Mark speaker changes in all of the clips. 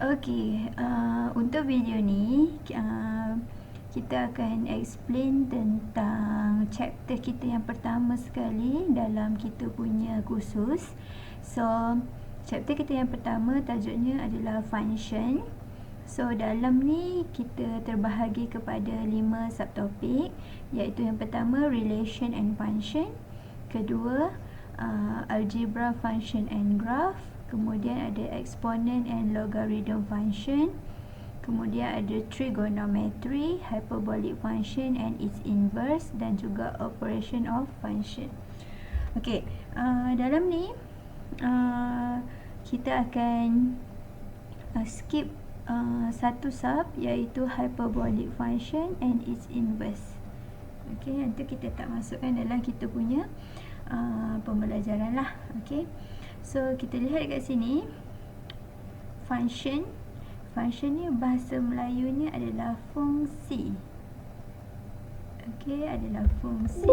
Speaker 1: Okey, untuk video ni kita akan explain tentang chapter kita yang pertama sekali dalam kita punya kursus. So, chapter kita yang pertama tajuknya adalah function. So, dalam ni kita terbahagi kepada 5 subtopik, iaitu yang pertama relation and function, kedua algebra function and graph, kemudian ada exponent and logarithm function, kemudian ada trigonometry, hyperbolic function and its inverse, dan juga operation of function. Okey, dalam ni kita akan skip satu sub, iaitu hyperbolic function and its inverse. Okey, nanti kita tak masukkan dalam kita punya pembelajaran lah. Okey, so kita lihat kat sini function. Function ni bahasa Melayunya adalah fungsi. Okey, adalah fungsi.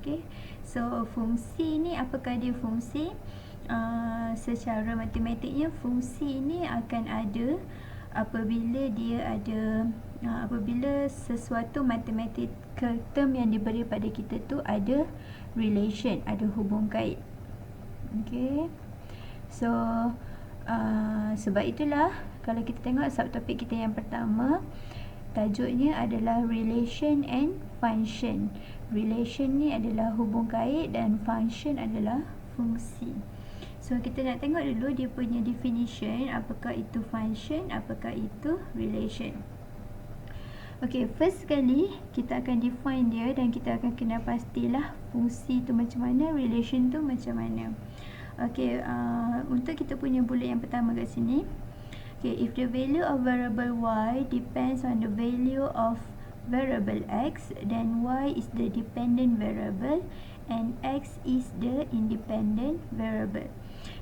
Speaker 1: Okey, so fungsi ni apakah dia fungsi? Secara matematiknya fungsi ni akan ada apabila dia ada apabila sesuatu mathematical term yang diberi pada kita tu ada relation, ada hubung kait. Okey, so sebab itulah kalau kita tengok subtopik kita yang pertama, tajuknya adalah relation and function. Relation ni adalah hubung kait dan function adalah fungsi. So kita nak tengok dulu dia punya definition, apakah itu function, apakah itu relation. Okey, first sekali kita akan define dia dan kita akan kena pastilah fungsi tu macam mana, relation tu macam mana. Okey, untuk kita punya bullet yang pertama kat sini. Okay, if the value of variable y depends on the value of variable x, then y is the dependent variable and x is the independent variable.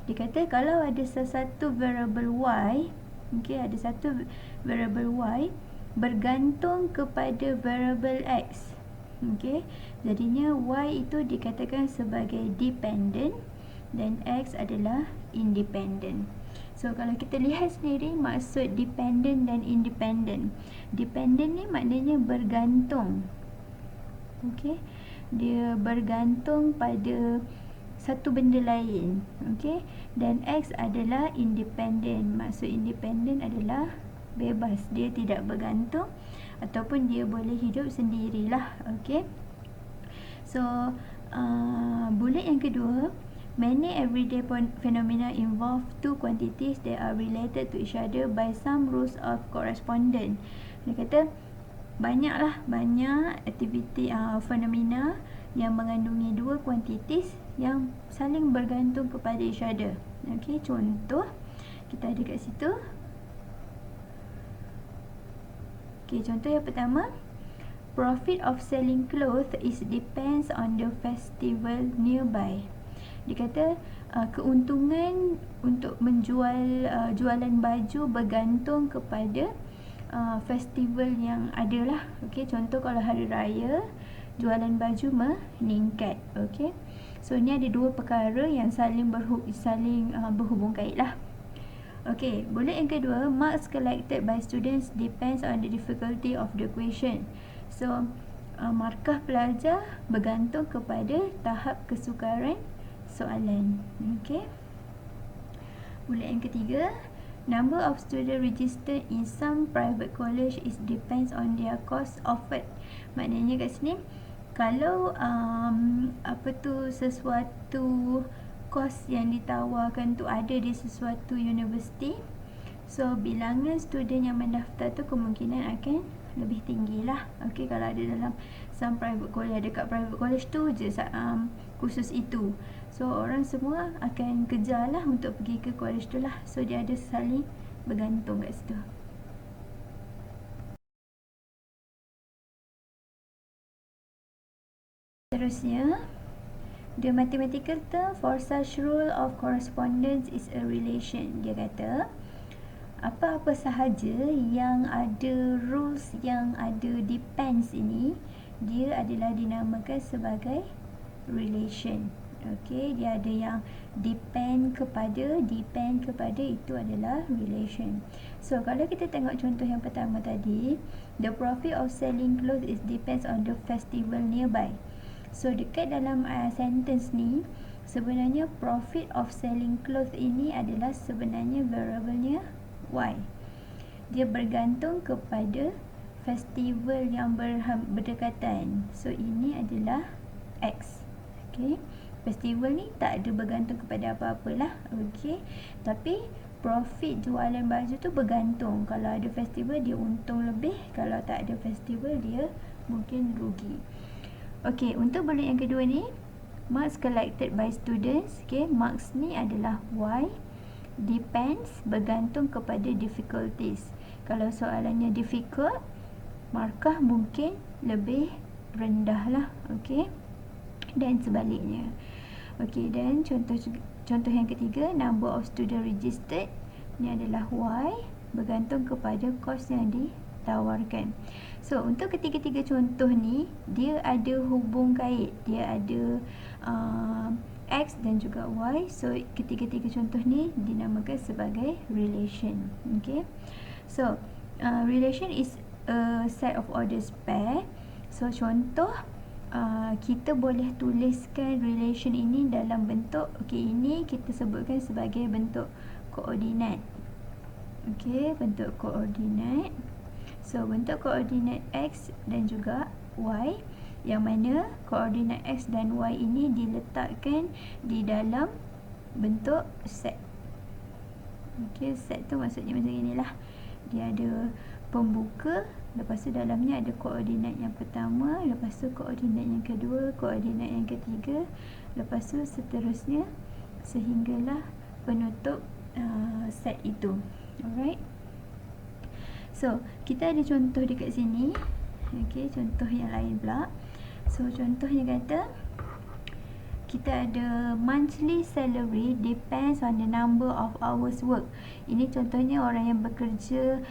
Speaker 1: Dia kata kalau ada sesuatu variable y, okay, ada satu variable y bergantung kepada variable x, okay, jadinya y itu dikatakan sebagai dependent dan x adalah independent. So kalau kita lihat sendiri maksud dependent dan independent. Dependent ni maknanya bergantung. Okey, dia bergantung pada satu benda lain. Okey, dan x adalah independent. Maksud independent adalah bebas, dia tidak bergantung ataupun dia boleh hidup sendirilah. Okey, so bullet yang kedua, many everyday phenomena involve two quantities that are related to each other by some rules of correspondence. Dia kata banyak aktiviti fenomena yang mengandungi dua kuantitis yang saling bergantung kepada each other. Okey, contoh kita ada kat situ. Okey, contoh yang pertama, profit of selling clothes is depends on the festival nearby. Dia kata keuntungan untuk menjual jualan baju bergantung kepada festival yang ada lah. Okey, contoh kalau hari raya jualan baju meningkat. Okey, so ni ada dua perkara yang saling berhubung kait lah. Okey, bullet yang kedua, marks collected by students depends on the difficulty of the question. So markah pelajar bergantung kepada tahap kesukaran soalan. Okey, bullet yang ketiga, number of students registered in some private college is depends on their course offered. Maknanya kat sini kalau sesuatu kos yang ditawarkan tu ada di sesuatu universiti, so bilangan student yang mendaftar tu kemungkinan akan lebih tinggi lah. Okey, kalau ada dalam some private college, ada kat private college tu je khusus itu, so orang semua akan kejar lah untuk pergi ke college tu lah. So dia ada saling bergantung kat situ. Seterusnya, the mathematical term for such rule of correspondence is a relation. Dia kata apa-apa sahaja yang ada rules, yang ada depends ini, dia adalah dinamakan sebagai relation. Okey, dia ada yang depend kepada itu adalah relation. So kalau kita tengok contoh yang pertama tadi, the profit of selling clothes is depends on the festival nearby. So dekat dalam sentence ni, sebenarnya profit of selling clothes ini adalah sebenarnya variable-nya Y. Dia bergantung kepada festival yang berdekatan. So ini adalah X. Okey. Festival ni tak ada bergantung kepada apa-apalah. Okey. Tapi profit jualan baju tu bergantung. Kalau ada festival dia untung lebih, kalau tak ada festival dia mungkin rugi. Okey, untuk bullet yang kedua ni, marks collected by students. Okey, marks ni adalah Y. Depends, bergantung kepada difficulties. Kalau soalannya difficult, markah mungkin lebih rendah lah. Okey, dan sebaliknya. Okey, dan contoh yang ketiga, number of student registered ni adalah Y, bergantung kepada kos yang ditawarkan. So untuk ketiga-tiga contoh ni, dia ada hubung kait, dia ada X dan juga Y. So ketiga-tiga contoh ni dinamakan sebagai relation. Okay. So relation is a set of orders pair. So contoh, kita boleh tuliskan relation ini dalam bentuk, ini kita sebutkan sebagai bentuk koordinat. Bentuk koordinat. So bentuk koordinat X dan juga Y, yang mana koordinat X dan Y ini diletakkan di dalam bentuk set. Set tu maksudnya macam inilah. Dia ada pembuka, lepas tu dalamnya ada koordinat yang pertama, lepas tu koordinat yang kedua, koordinat yang ketiga, lepas tu seterusnya sehinggalah penutup set itu. Alright. So kita ada contoh dekat sini. Contoh yang lain pula. So contohnya kata, kita ada monthly salary depends on the number of hours work. Ini contohnya orang yang bekerja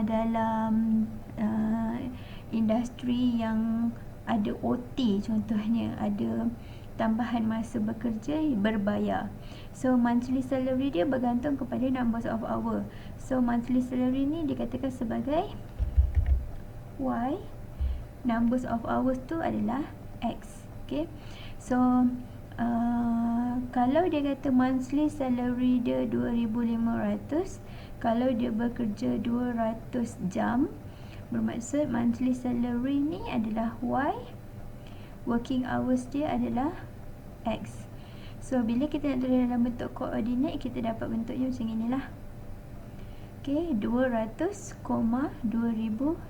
Speaker 1: dalam industri yang ada OT, contohnya ada tambahan masa bekerja berbayar. So monthly salary dia bergantung kepada numbers of hour. So monthly salary ni dikatakan sebagai Y, numbers of hours tu adalah X. So kalau dia kata monthly salary dia 2,500, kalau dia bekerja 200 jam, bermaksud monthly salary ni adalah Y, working hours dia adalah X. So bila kita nak tulis dalam bentuk koordinat, kita dapat bentuknya macam inilah. 200, 2,500.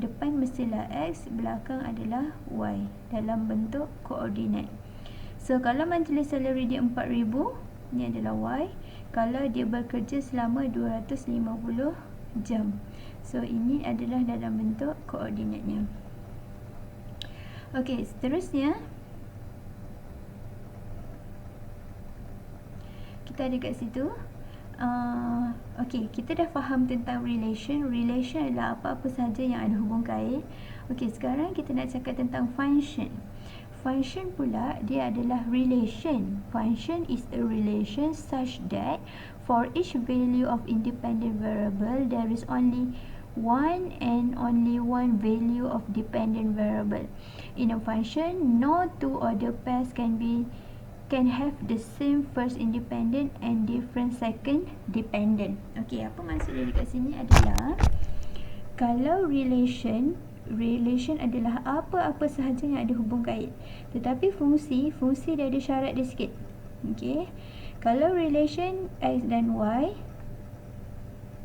Speaker 1: Depan mestilah X, belakang adalah Y dalam bentuk koordinat. So kalau monthly salary dia 4,000, ni adalah Y. Kalau dia bekerja selama 250 jam, so ini adalah dalam bentuk koordinatnya. Okey, seterusnya kita ada kat situ. Okey, kita dah faham tentang relation. Relation adalah apa-apa sahaja yang ada hubung kait. Okey, sekarang kita nak cakap tentang function. Function pula dia adalah relation. Function is a relation such that for each value of independent variable there is only one and only one value of dependent variable. In a function, no two order pairs can have the same first independent and different second dependent. Okey, apa maksud dia dekat sini adalah, kalau relation adalah apa-apa sahaja yang ada hubung kait. Tetapi fungsi dia ada syarat dia sikit. Okey. Kalau relation X dan Y,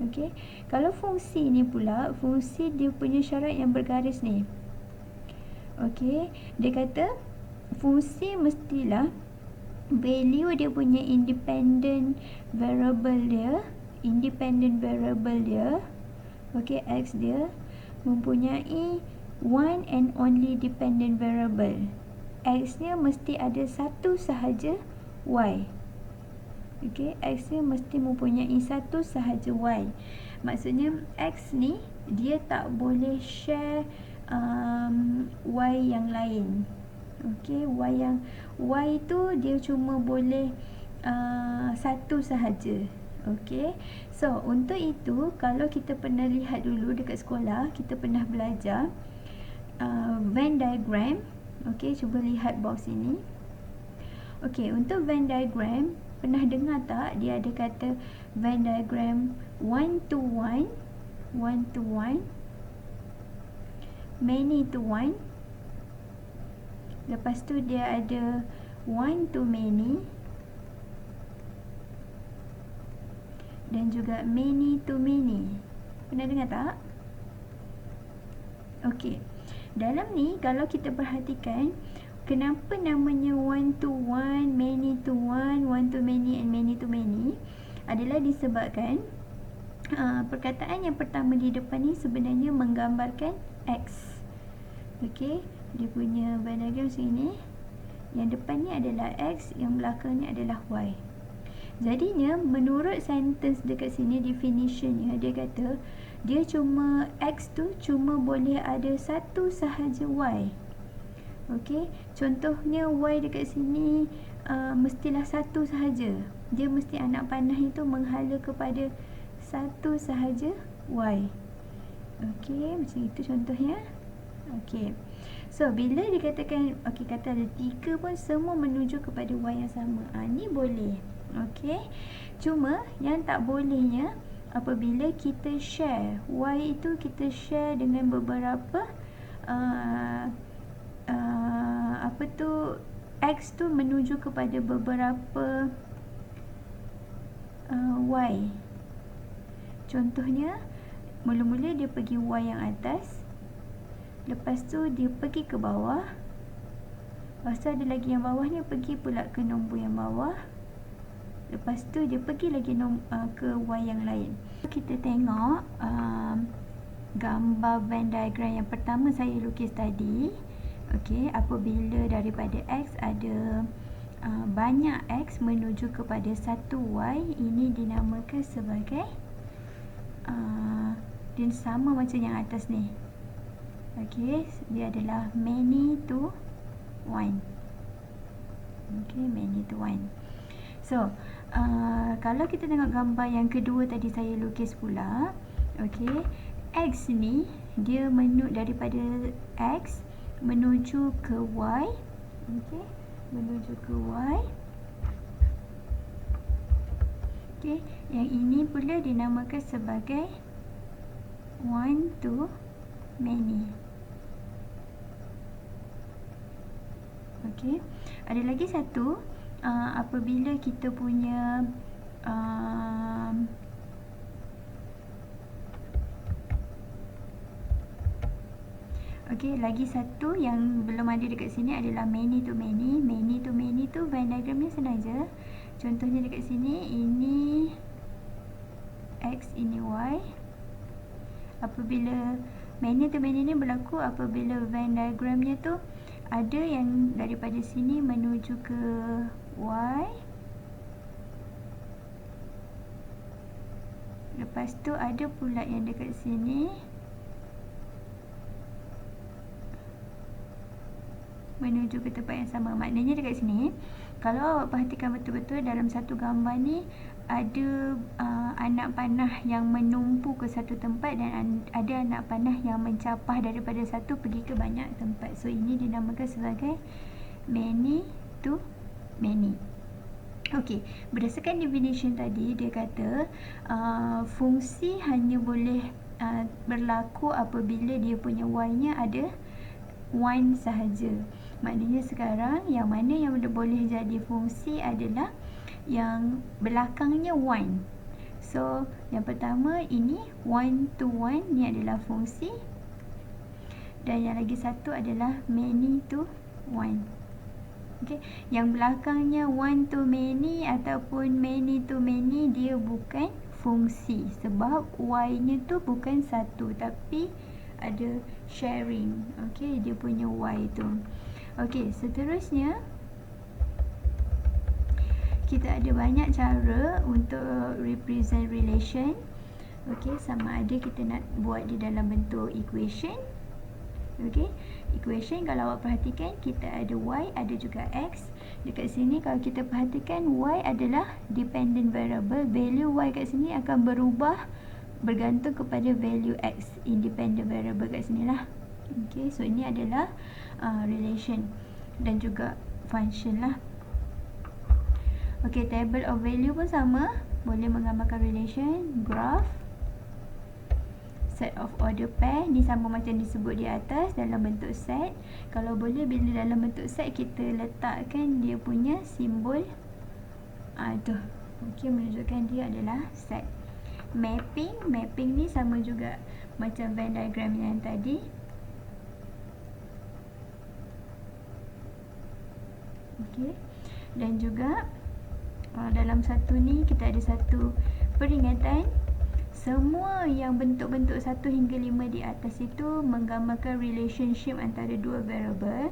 Speaker 1: okey. Kalau fungsi ni pula, fungsi dia punya syarat yang bergaris ni. Okey, dia kata fungsi mestilah value dia punya independent variable dia, okey, X dia mempunyai one and only dependent variable. X nya mesti ada satu sahaja Y. Okey, X nya mesti mempunyai satu sahaja Y. Maksudnya X ni dia tak boleh share Y yang lain. Okey, y tu dia cuma boleh satu sahaja. Okey. So, untuk itu kalau kita pernah lihat dulu dekat sekolah, kita pernah belajar Venn diagram. Okey, cuba lihat box ini. Okey, untuk Venn diagram, pernah dengar tak dia ada kata Venn diagram 1 to 1, 1 to 1, many to 1. Lepas tu dia ada 1 to many dan juga many to many. Pernah dengar tak? Okey. Dalam ni kalau kita perhatikan, kenapa namanya 1 to 1, many to 1, 1 to many and many to many adalah disebabkan perkataan yang pertama di depan ni sebenarnya menggambarkan X. Okey, dia punya Venn diagram sini. Yang depan ni adalah X, yang belakang ni adalah Y. Jadinya menurut sentence dekat sini, definitionnya dia kata dia cuma X tu cuma boleh ada satu sahaja Y. Okey, contohnya Y dekat sini mestilah satu sahaja. Dia mesti anak panah itu menghala kepada satu sahaja Y. Okey, macam itu contohnya. Okey. So, bila dikatakan, okey, kata ada 3 pun semua menuju kepada Y yang sama. Ni boleh. Okey. Cuma yang tak bolehnya apabila kita share. Y itu kita share dengan beberapa X tu menuju kepada beberapa Y. Contohnya, mula-mula dia pergi Y yang atas, lepas tu dia pergi ke bawah, lepas tu ada lagi yang bawah ni pergi pula ke nombor yang bawah, lepas tu dia pergi lagi ke Y yang lain. Kita tengok gambar Venn diagram yang pertama saya lukis tadi. Okey, apabila daripada X ada banyak X menuju kepada satu Y, ini dinamakan sebagai dia sama macam yang atas ni. Okey, dia adalah many to 1. Okey, many to 1. So, kalau kita tengok gambar yang kedua tadi saya lukis pula, okey, X ni dia daripada X menuju ke Y. Okey, menuju ke Y. Okey, yang ini pula dinamakan sebagai 1 to many. Okey, ada lagi satu, apabila kita punya okey, lagi satu yang belum ada dekat sini adalah many to many. Many to many tu Venn diagram ni senang je. Contohnya dekat sini, ini X, ini Y. Apabila many to many ni berlaku apabila Venn diagramnya tu ada yang daripada sini menuju ke Y, lepas tu ada pula yang dekat sini menuju ke tempat yang sama. Maknanya dekat sini, kalau awak perhatikan betul-betul dalam satu gambar ni ada anak panah yang menumpu ke satu tempat dan ada anak panah yang mencapah daripada satu pergi ke banyak tempat. So, ini dinamakan sebagai many to many. Okey, berdasarkan definition tadi, dia kata fungsi hanya boleh berlaku apabila dia punya Y-nya ada 1 sahaja. Maknanya sekarang yang mana yang boleh jadi fungsi adalah yang belakangnya 1. So, yang pertama ini 1 to 1 ni adalah fungsi, dan yang lagi satu adalah many to 1. Okey, yang belakangnya 1 to many ataupun many to many dia bukan fungsi sebab Y-nya tu bukan satu tapi ada sharing. Okey, dia punya Y tu. Okey, seterusnya kita ada banyak cara untuk represent relation. Okey, sama ada kita nak buat di dalam bentuk equation. Okey, equation. Kalau awak perhatikan, kita ada y, ada juga x. Dekat sini kalau kita perhatikan, y adalah dependent variable. Value y kat sini akan berubah bergantung kepada value x, independent variable kat sini lah. Okay, so ini adalah relation dan juga function lah. Okay, table of value pun sama, boleh menggambarkan relation, graph, set of order pair. Ni sama macam disebut di atas dalam bentuk set. Kalau boleh, bila dalam bentuk set, kita letakkan dia punya simbol tu. Okay, menunjukkan dia adalah set. Mapping, mapping ni sama juga macam Venn diagram yang tadi. Okay, dan juga dalam satu ni kita ada satu peringatan. Semua yang bentuk-bentuk 1 hingga 5 di atas itu menggambarkan relationship antara dua variable,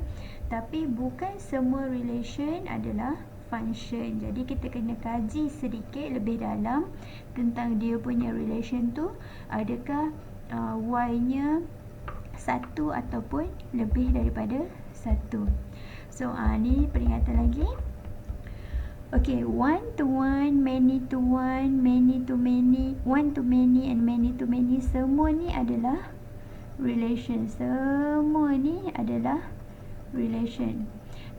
Speaker 1: tapi bukan semua relation adalah function. Jadi kita kena kaji sedikit lebih dalam tentang dia punya relation tu, adakah y nya 1 ataupun lebih daripada 1. So ni peringatan lagi. Okay, one to one, many to one, many to many, one to many and many to many, semua ni adalah relation. Semua ni adalah relation.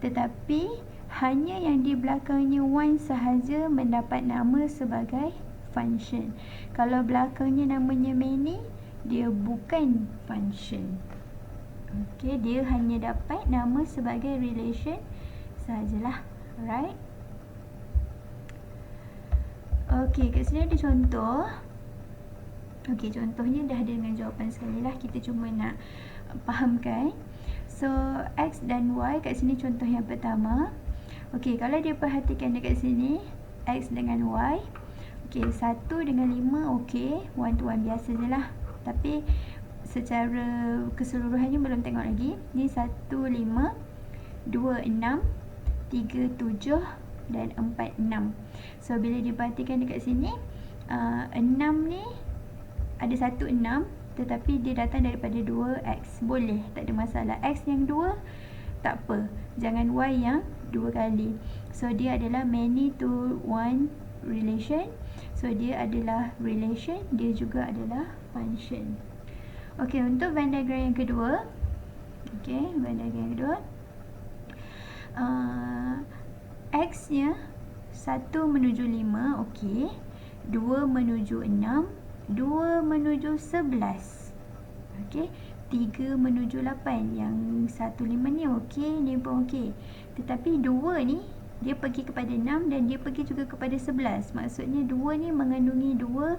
Speaker 1: Tetapi hanya yang di belakangnya one sahaja mendapat nama sebagai function. Kalau belakangnya namanya many, dia bukan function. Okay, dia hanya dapat nama sebagai relation sahajalah. Alright. Okey, kat sini ada contoh. Okey, contohnya dah ada dengan jawapan sekali lah. Kita cuma nak fahamkan. So, x dan y kat sini contoh yang pertama. Okey, kalau dia perhatikan dekat sini, x dengan y. Okey, 1 dengan 5 okey. 1 to 1 biasa je lah. Tapi, secara keseluruhannya belum tengok lagi. Ni 1, 5, 2, 6, 3, 7 dan 4, 6. So, bila diperhatikan dekat sini, 6 ni ada 1, 6, tetapi dia datang daripada 2x. Boleh, tak ada masalah. X yang 2, tak apa. Jangan y yang 2 kali. So, dia adalah many to one relation. So, dia adalah relation, dia juga adalah function. Okey, untuk Venn diagram yang kedua. Okey, Venn diagram yang kedua. X nya 1 menuju 5, okey. 2 menuju 6, 2 menuju 11. Okey, 3 menuju 8. Yang 1, 5 ni okey, ni pun okey. Tetapi 2 ni dia pergi kepada 6 dan dia pergi juga kepada 11. Maksudnya 2 ni mengandungi dua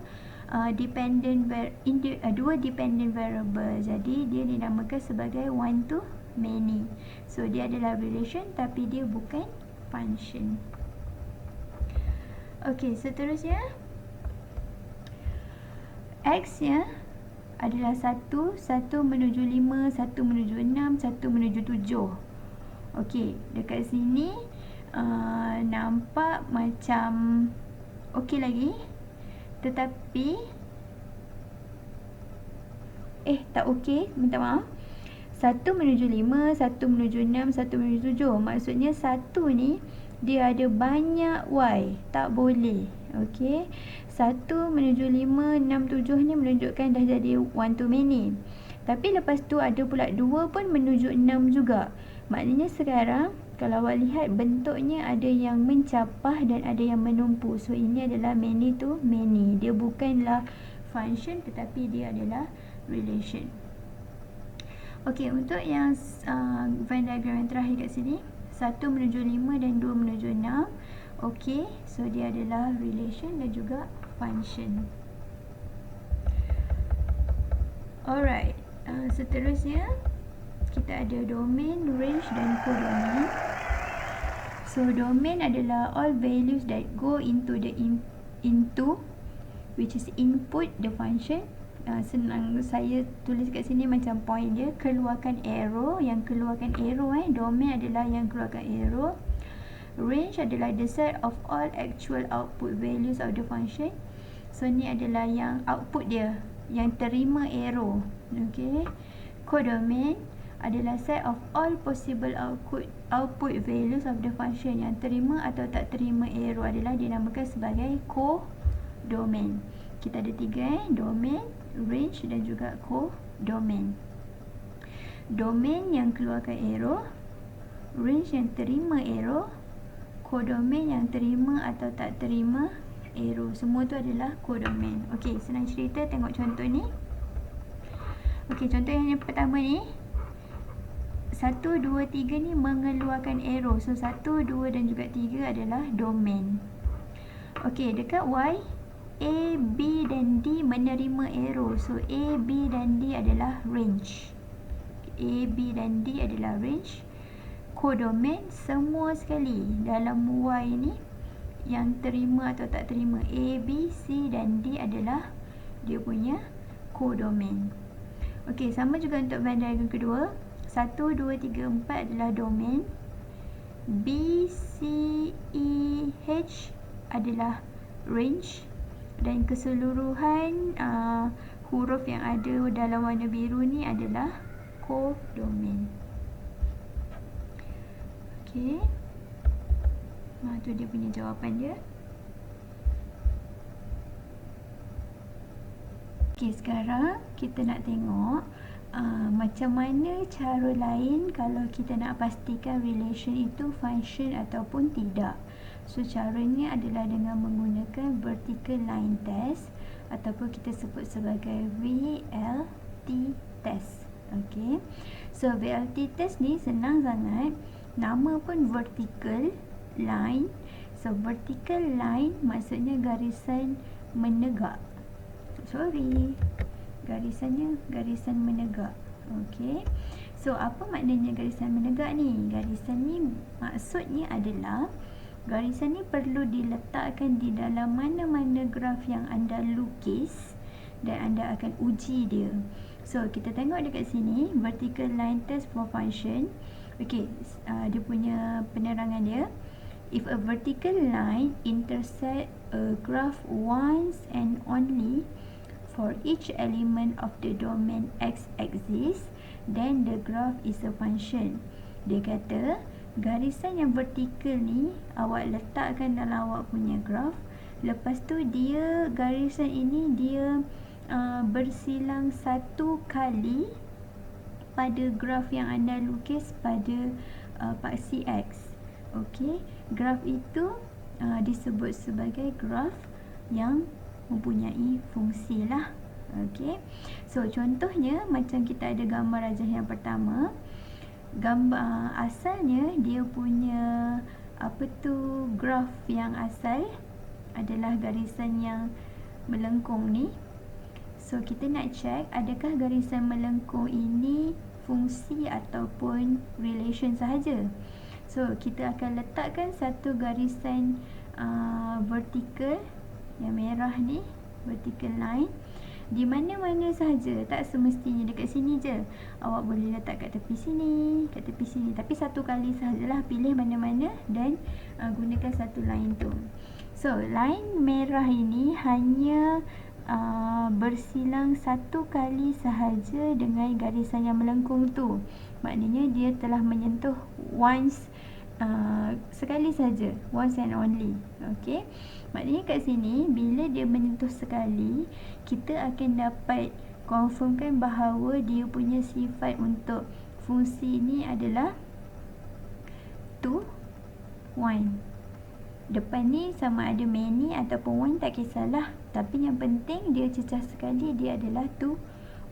Speaker 1: dependent variable. Jadi dia dinamakan sebagai one to many. So dia adalah relation tapi dia bukan function. Okey, seterusnya x nya adalah 1, 1 menuju 5, 1 menuju 6, 1 menuju 7. Okey, dekat sini nampak macam okey lagi. Tetapi tak okey, minta maaf. 1 menuju 5, 1 menuju 6, 1 menuju 7. Maksudnya 1 ni dia ada banyak y. Tak boleh. Okey. 1 menuju 5, 6, 7 ni menunjukkan dah jadi one to many. Tapi lepas tu ada pula 2 pun menuju 6 juga. Maknanya sekarang kalau awak lihat bentuknya ada yang mencapah dan ada yang menumpu. So ini adalah many to many. Dia bukanlah function tetapi dia adalah relation. Okey, untuk yang Venn diagram yang terakhir kat sini, 1 menuju 5 dan 2 menuju 6. Okey, so dia adalah relation dan juga function. Alright, seterusnya kita ada domain, range dan codomain. So domain adalah all values that go into the which is input the function. Senang saya tulis kat sini macam point dia, keluarkan arrow, yang keluarkan arrow domain adalah yang keluarkan arrow. Range adalah the set of all actual output values of the function. So ni adalah yang output dia, yang terima arrow. Okey. Codomain, adalah set of all possible output values of the function. Yang terima atau tak terima arrow adalah dinamakan sebagai codomain. Kita ada 3 domain, range dan juga codomain. Domain yang keluarkan arrow, range yang terima arrow, codomain yang terima atau tak terima arrow. Semua tu adalah codomain. Okey, senang cerita, tengok contoh ni. Okey, contoh yang pertama ni 1, 2, 3 ni mengeluarkan arrow. So 1, 2 dan juga 3 adalah domain. Okey, dekat Y, A, B dan D menerima arrow. So A, B dan D adalah range. A, B dan D adalah range. Codomain semua sekali dalam Y ni yang terima atau tak terima A, B, C dan D adalah dia punya codomain. Okey, sama juga untuk Venn diagram kedua. 1, 2, 3, 4 adalah domain. B, C, E, H adalah range. Dan keseluruhan huruf yang ada dalam warna biru ni adalah codomain. Okey. Tu dia punya jawapan dia. Okey, sekarang kita nak tengok macam mana cara lain kalau kita nak pastikan relation itu function ataupun tidak. So caranya adalah dengan menggunakan vertical line test ataupun kita sebut sebagai VLT test. Okey. So VLT test ni senang sangat. Nama pun vertical line. So vertical line maksudnya garisan menegak. Garisannya garisan menegak. Okey. So apa maknanya garisan menegak ni? Garisan ni maksudnya adalah garisan ni perlu diletakkan di dalam mana-mana graf yang anda lukis dan anda akan uji dia. So kita tengok dekat sini vertical line test for function. Okey, dia punya penerangan dia. If a vertical line intersect a graph once and only for each element of the domain X axis, then the graph is a function. Dia kata garisan yang vertikal ni awak letakkan dalam awak punya graf. Lepas tu dia garisan ini dia bersilang satu kali pada graf yang anda lukis pada paksi X. Okey, graf itu disebut sebagai graf yang mempunyai fungsi lah. Okey. So contohnya macam kita ada gambar rajah yang pertama. Gambar asalnya dia punya graf yang asal adalah garisan yang melengkung ni. So kita nak check adakah garisan melengkung ini fungsi ataupun relation sahaja. So kita akan letakkan satu garisan vertikal yang merah ni, vertical line, di mana-mana sahaja. Tak semestinya dekat sini je. Awak boleh letak kat tepi sini, kat tepi sini, tapi satu kali sahajalah. Pilih mana-mana dan gunakan satu line tu. So line merah ini hanya bersilang satu kali sahaja dengan garisan yang melengkung tu. Maknanya dia telah menyentuh once, sekali saja, once and only. Okey. Maknanya kat sini bila dia menyentuh sekali, kita akan dapat confirmkan bahawa dia punya sifat untuk fungsi ini adalah 2, 1. Depan ni sama ada many ataupun 1 tak kisahlah, tapi yang penting dia cecah sekali, dia adalah 2,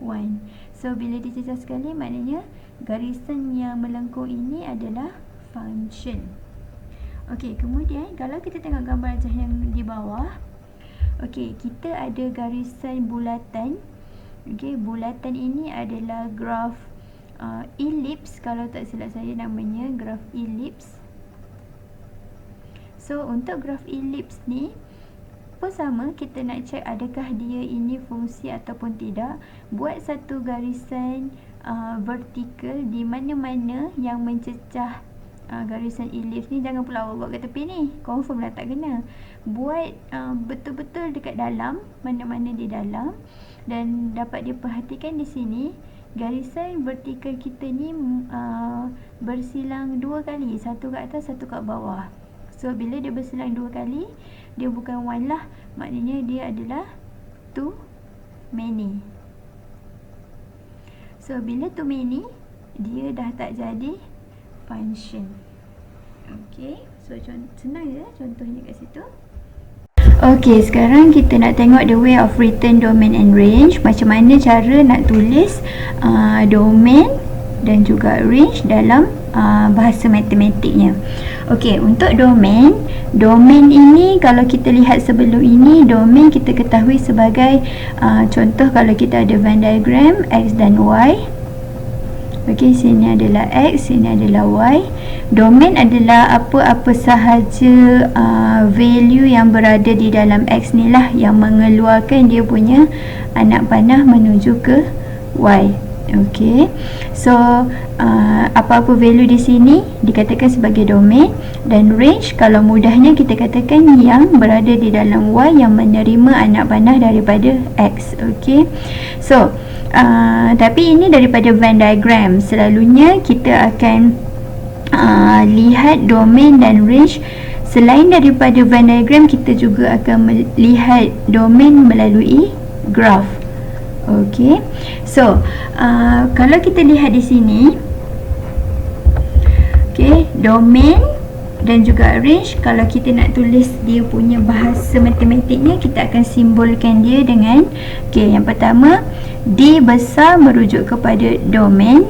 Speaker 1: 1. So bila dia cecah sekali maknanya garisan yang melengkung ini adalah function. Okey, kemudian kalau kita tengok gambar rajah yang di bawah. Okey, kita ada garisan bulatan. Okey, bulatan ini adalah graf ellipse, kalau tak silap saya namanya graf ellipse. So untuk graf ellipse ni pun sama, kita nak check adakah dia ini fungsi ataupun tidak. Buat satu garisan vertikal di mana-mana yang mencecah garisan ellipse ni. Jangan pula awak buat kat tepi ni, confirm lah tak kena. Buat betul-betul dekat dalam, mana-mana di dalam. Dan dapat diperhatikan di sini, garisan vertikal kita ni bersilang 2 kali, satu kat atas, satu kat bawah. So bila dia bersilang 2 kali, dia bukan one lah, maknanya dia adalah too many. So bila too many, dia dah tak jadi function. Okay, so senang je contohnya kat situ. Okay, sekarang kita nak tengok the way of return domain and range. Macam mana cara nak tulis domain dan juga range dalam bahasa matematiknya. Okay, untuk domain ini kalau kita lihat sebelum ini, domain kita ketahui sebagai contoh kalau kita ada Venn diagram X dan Y. Okay, sini adalah X, sini adalah Y. Domain adalah apa-apa sahaja value yang berada di dalam X ni lah yang mengeluarkan dia punya anak panah menuju ke Y. Okay, so apa-apa value di sini dikatakan sebagai domain, dan range kalau mudahnya kita katakan yang berada di dalam Y yang menerima anak panah daripada X. Okay, so tapi ini daripada Venn diagram. Selalunya kita akan lihat domain dan range selain daripada Venn diagram, kita juga akan melihat domain melalui graph. Okay, so kalau kita lihat di sini, okay, domain dan juga range, kalau kita nak tulis dia punya bahasa matematiknya, kita akan simbolkan dia dengan, okay, yang pertama D besar merujuk kepada domain,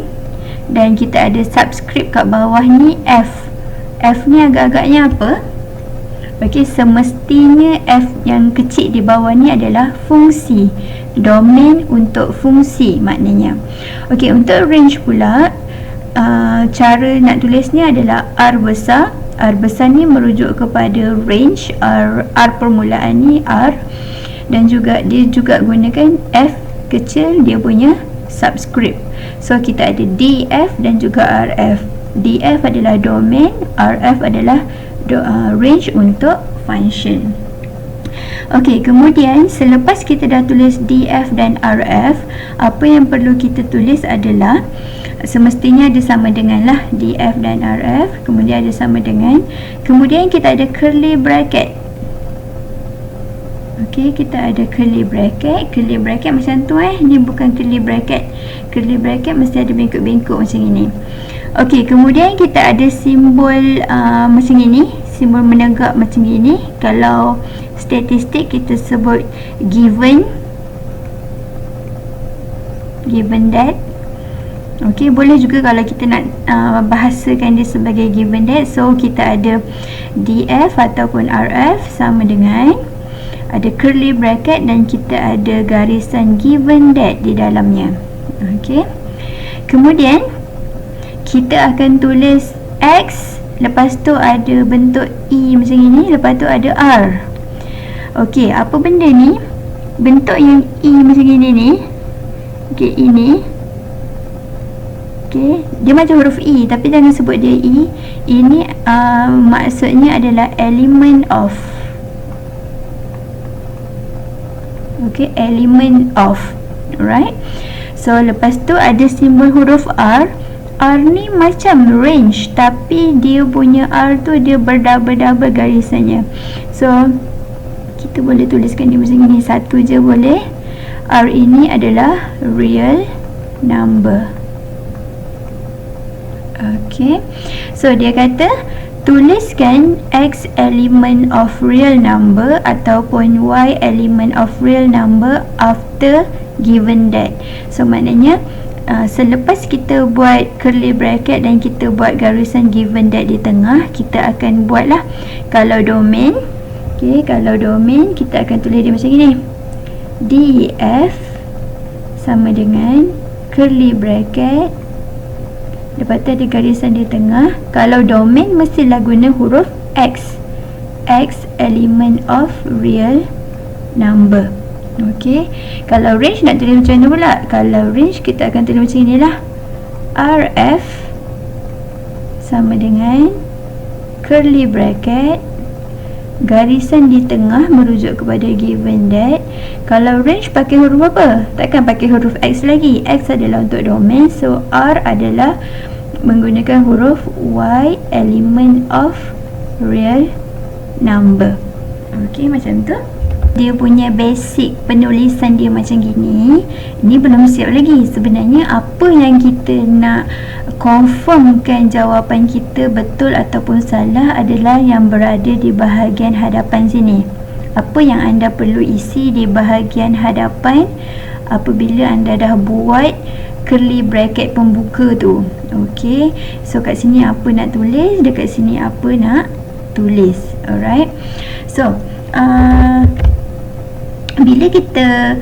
Speaker 1: dan kita ada subscript kat bawah ni F. F ni agak-agaknya apa? Okey, semestinya F yang kecil di bawah ni adalah fungsi. Domain untuk fungsi maknanya. Okey, untuk range pula, cara nak tulisnya adalah R besar. R besar ni merujuk kepada range, R permulaan ni R, dan juga dia juga gunakan F kecil dia punya subscript. So kita ada DF dan juga RF. DF adalah domain, RF adalah range untuk function. Okey, kemudian selepas kita dah tulis DF dan RF, apa yang perlu kita tulis adalah semestinya ada sama dengan lah DF dan RF, kemudian ada sama dengan, kemudian kita ada curly bracket. Okey, kita ada curly bracket. Curly bracket macam tu ni bukan curly bracket. Curly bracket mesti ada bengkok-bengkok macam ini. Okey, kemudian kita ada simbol macam ini, simbol menegak macam ini. Kalau statistik kita sebut given that. Okey, boleh juga kalau kita nak bahasakan dia sebagai given that. So kita ada DF ataupun RF sama dengan, ada curly bracket dan kita ada garisan given that di dalamnya. Okey, kemudian kita akan tulis X, lepas tu ada bentuk E macam ini, lepas tu ada R. Okey, apa benda ni? Bentuk yang E macam ini ni. Okey, ini. Okey, dia macam huruf E tapi jangan sebut dia E. Ini maksudnya adalah element of. Okey, element of. Alright. So lepas tu ada simbol huruf R. R ni macam range tapi dia punya R tu dia berdouble-double garisannya. So kita boleh tuliskan dia macam ni, satu je boleh. R ini adalah real number. Okay, so dia kata tuliskan X element of real number ataupun Y element of real number after given that. So maknanya selepas kita buat curly bracket dan kita buat garisan given that di tengah, kita akan buatlah kalau domain. Okay, kalau domain kita akan tulis dia macam ni, DF sama dengan curly bracket, lepas tu ada garisan di tengah. Kalau domain mestilah guna huruf X, X element of real number. Okey, kalau range nak tulis macam mana pula? Kalau range kita akan tulis macam inilah, RF sama dengan curly bracket, garisan di tengah merujuk kepada given that. Kalau range pakai huruf apa? Takkan pakai huruf X lagi. X adalah untuk domain, so R adalah menggunakan huruf Y, element of real number. Okey, macam tu. Dia punya basic penulisan dia macam gini. Ini belum siap lagi. Sebenarnya apa yang kita nak confirmkan jawapan kita betul ataupun salah adalah yang berada di bahagian hadapan sini. Apa yang anda perlu isi di bahagian hadapan apabila anda dah buat curly bracket pembuka tu. Okey, so kat sini apa nak tulis, dekat sini apa nak tulis. Alright, so bila kita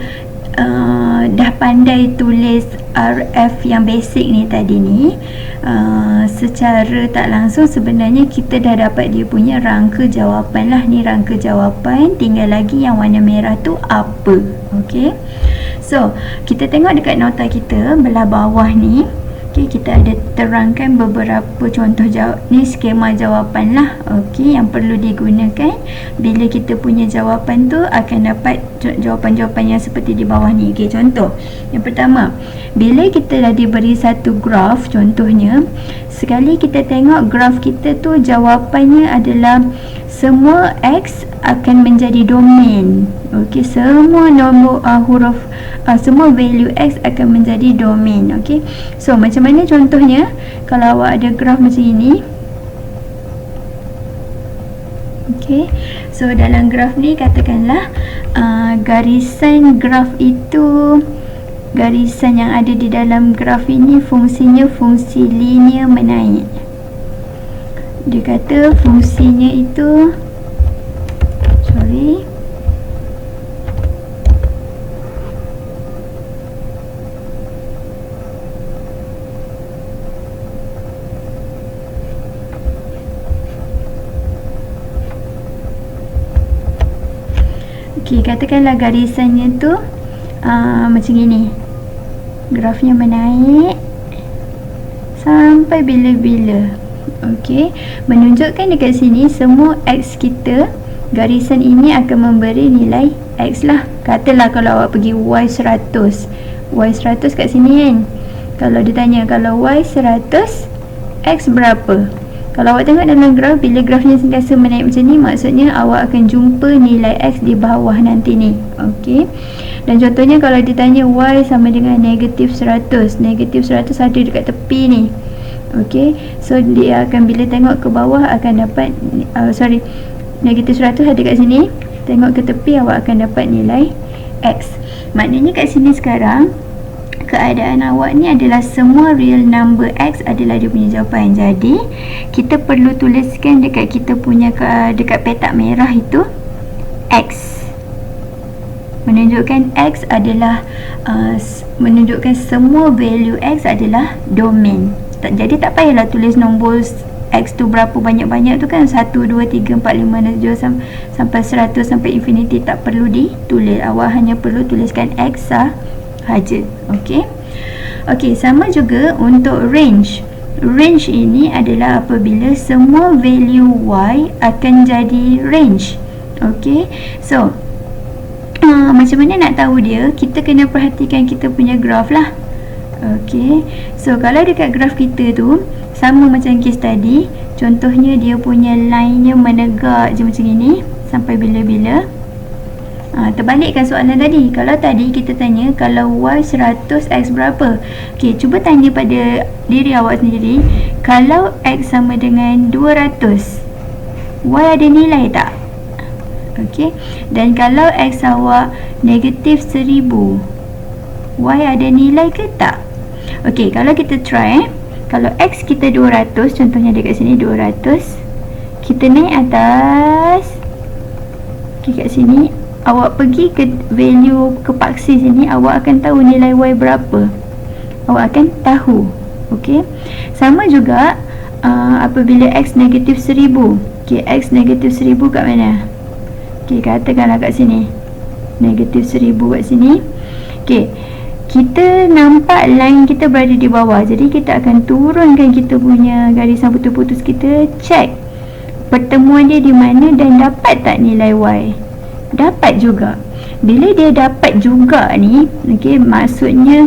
Speaker 1: dah pandai tulis RF yang basic ni tadi ni, secara tak langsung sebenarnya kita dah dapat dia punya rangka jawapan lah. Ni rangka jawapan, tinggal lagi yang warna merah tu apa. Okey, so kita tengok dekat nota kita belah bawah ni. Okey, kita ada terangkan beberapa contoh jawab. Ni skema jawapan lah. Okey, yang perlu digunakan bila kita punya jawapan tu akan dapat jawapan-jawapan yang seperti di bawah ni. Okey, contoh. Yang pertama, bila kita dah diberi satu graf, contohnya, sekali kita tengok graf kita tu jawapannya adalah semua X akan menjadi domain. Okey, semua nombor huruf semua value X akan menjadi domain. Okey, so macam mana contohnya kalau awak ada graf macam ini. Okey, so dalam graf ni katakanlah garisan graf itu, garisan yang ada di dalam graf ini fungsinya fungsi linear menaik. Dia kata fungsinya itu Okey, katakanlah garisannya tu macam gini. Grafnya menaik sampai bila-bila. Okey, menunjukkan dekat sini semua X kita, garisan ini akan memberi nilai X lah. Katalah kalau awak pergi Y100, Y100 kat sini kan. Kalau ditanya kalau Y100 X berapa? Kalau awak tengok dalam graf, bila grafnya sentiasa menaik macam ni, maksudnya awak akan jumpa nilai X di bawah nanti ni. Okey, dan contohnya kalau ditanya Y sama dengan negatif 100, negatif 100 ada dekat tepi ni. Okey, so dia akan bila tengok ke bawah akan dapat negatif 100 ada kat sini, tengok ke tepi awak akan dapat nilai X. Maknanya kat sini sekarang keadaan awak ni adalah semua real number X adalah dia punya jawapan. Jadi kita perlu tuliskan dekat kita punya dekat petak merah itu X, menunjukkan X adalah menunjukkan semua value X adalah domain. Jadi tak payahlah tulis nombor X tu berapa banyak-banyak tu kan, 1, 2, 3, 4, 5, 6, 7 sampai 100 sampai infinity, tak perlu ditulis. Awak hanya perlu tuliskan X sahaja. Okey. Okey, sama juga untuk range. Range ini adalah apabila semua value Y akan jadi range. Okey. So macam mana nak tahu dia? Kita kena perhatikan kita punya graf lah. Okey, so kalau dekat graf kita tu sama macam case tadi, contohnya dia punya line-nya menegak je macam ini sampai bila-bila. Terbalikkan soalan tadi. Kalau tadi kita tanya kalau Y 100 X berapa? Okey, cuba tanya pada diri awak sendiri, kalau X sama dengan 200, Y ada nilai tak? Okey, dan kalau X awak negatif 1000, Y ada nilai ke tak? Okey, kalau kita try kalau X kita 200, contohnya dekat sini 200, kita naik atas. Okey, kat sini awak pergi ke value ke paksi sini, awak akan tahu nilai Y berapa. Awak akan tahu. Okey, sama juga apabila X negatif 1000. Okey, X negatif 1000 kat mana? Okey, katakanlah kat sini negatif 1000 kat sini. Okey, kita nampak line kita berada di bawah, jadi kita akan turunkan kita punya garisan putus-putus, kita check pertemuan dia di mana dan dapat tak nilai Y? Dapat juga. Bila dia dapat juga ni, okey, maksudnya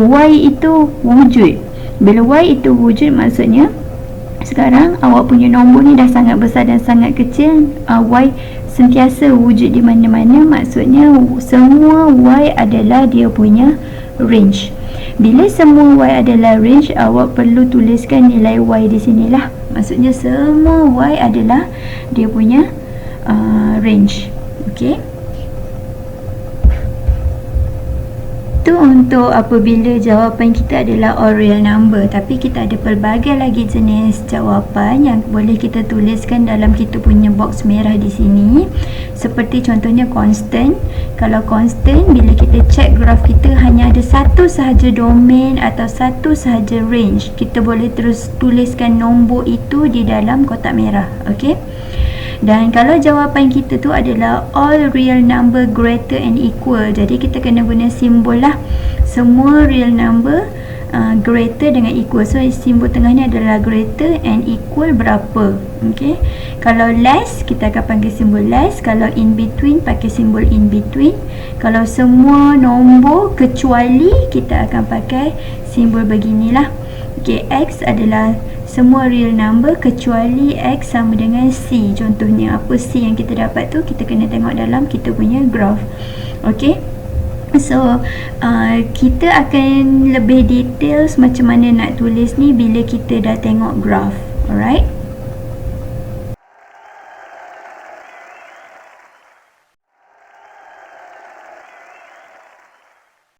Speaker 1: Y itu wujud. Bila Y itu wujud, maksudnya sekarang awak punya nombor ni dah sangat besar dan sangat kecil. Y sentiasa wujud di mana-mana, maksudnya semua Y adalah dia punya range. Bila semua Y adalah range, awak perlu tuliskan nilai Y di sinilah. Maksudnya semua Y adalah dia punya range. Okey. Itu untuk apabila jawapan kita adalah all real number. Tapi kita ada pelbagai lagi jenis jawapan yang boleh kita tuliskan dalam kita punya box merah di sini. Seperti contohnya constant. Kalau constant, bila kita check graf kita hanya ada satu sahaja domain atau satu sahaja range, kita boleh terus tuliskan nombor itu di dalam kotak merah. Okey. Dan kalau jawapan kita tu adalah all real number greater and equal, jadi kita kena guna simbol lah. Semua real number greater dengan equal. So simbol tengah ni adalah greater and equal berapa. Okay. Kalau less, kita akan panggil simbol less. Kalau in between, pakai simbol in between. Kalau semua nombor kecuali, kita akan pakai simbol beginilah. Okay, X adalah semua real number kecuali X sama dengan C. Contohnya apa C yang kita dapat tu, kita kena tengok dalam kita punya graph. Okay. So kita akan lebih details macam mana nak tulis ni bila kita dah tengok graph. Alright.